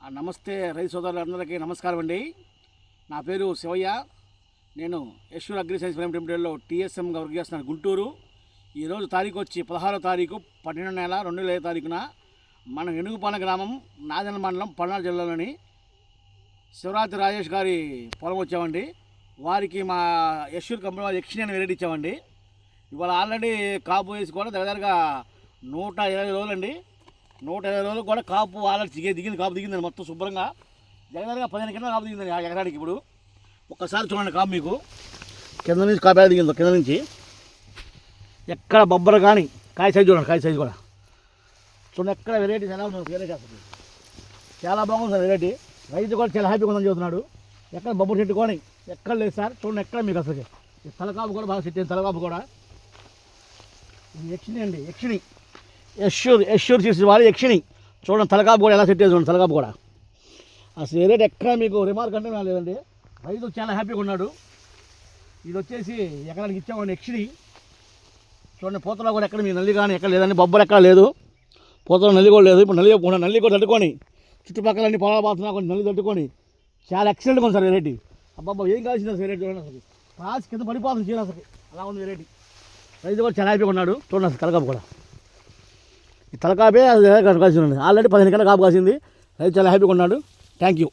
నమస్తే రైతు సోదరులందరికీ నమస్కారం అండి. నా పేరు శివయ్య. నేను Yashwar agri science private లిమిటెడ్లో టీఎస్ఎంగా work చేస్తున్నాను, గుంటూరు. ఈరోజు తారీఖు వచ్చి 16వ తారీఖు 12వ నెల 2005 తారీఖున మనం ఎనుగుపాలెం గ్రామం నాదెండ్ల మండలం పల్నాడు జిల్లాలోని శివరాత్రి రాజేష్ గారి పొలం వచ్చామండి. వారికి మా యశ్వర్ కంపెనీ వారి యక్షిణి అని వెరైటీ ఇచ్చామండి. ఇవాళ ఆల్రెడీ కాపు వేసి కూడా దగ్గరగా 120 రోజులండి. 120 రోజులు కూడా కాపు ఆల్రెడీ దిగింది, కాపు దిగిందండి. మొత్తం శుభ్రంగా దగ్గరగా 15 కింద కాపు దిగిందండి ఎకరానికి. ఇప్పుడు ఒక్కసారి చూడండి కాపు, మీకు కింద నుంచి కాపు దిగిందో, కింద నుంచి ఎక్కడ బొబ్బర కానీ కాయ సైజు చూడండి, కాయ సైజు కూడా చూడండి. ఎక్కడ వెరైటీ ఎలా ఉంది, వెరైటీ అసలు చాలా బాగుంది సార్ వెరైటీ. రైతు కూడా చాలా హ్యాపీగా ఉందని చెబుతున్నాడు. ఎక్కడ బొబ్బర చెట్టు కొని ఎక్కడ లేదు సార్. చూడండి ఎక్కడ మీకు అసలు తలకాపు కూడా బాగా సెట్ అయింది. తలకాపు కూడా ఇది యక్షిణి అండి, యక్షిణి యశ్వర్ చేసే వారి యక్షిణి. చూడండి తలకాపు కూడా ఎలా సెట్ చేసి చూడండి. తలకాపు కూడా అసలు వెరైటీ ఎక్కడ మీకు రిమార్క్ అంటే లేదండి. రైతు చాలా హ్యాపీగా ఉన్నాడు. ఇది వచ్చేసి ఎకరానికి ఇచ్చామండి యక్షిణి. చూడండి పూతలో కూడా ఎక్కడ మీ నల్లి కానీ ఎక్కడ లేదండి, బొబ్బరు ఎక్కడ లేదు, పూతలో నల్లి కూడా లేదు. ఇప్పుడు నల్లి కూడా తట్టుకొని చుట్టుపక్కల అన్ని పొలాలు పోతున్నా కొన్ని నల్లి తట్టుకొని చాలా ఎక్సలెంట్గా ఉంది సార్ వెరైటీ. అబ్బాబ్బా ఏం కావాల్సింది వెరైటీ చూడండి. అసలు కాసి కింద పడిపోతుంది చీర అసలు అలా ఉంది వెరైటీ. రైతు కూడా చాలా హ్యాపీగా ఉన్నాడు. చూడండి అసలు తలకాపు కూడా, ఈ తలకాపే అది కాల్సి ఉంది. ఆల్రెడీ 15 గంటల కాపు కాసింది. రైతు చాలా హ్యాపీగా ఉన్నాడు. Thank you.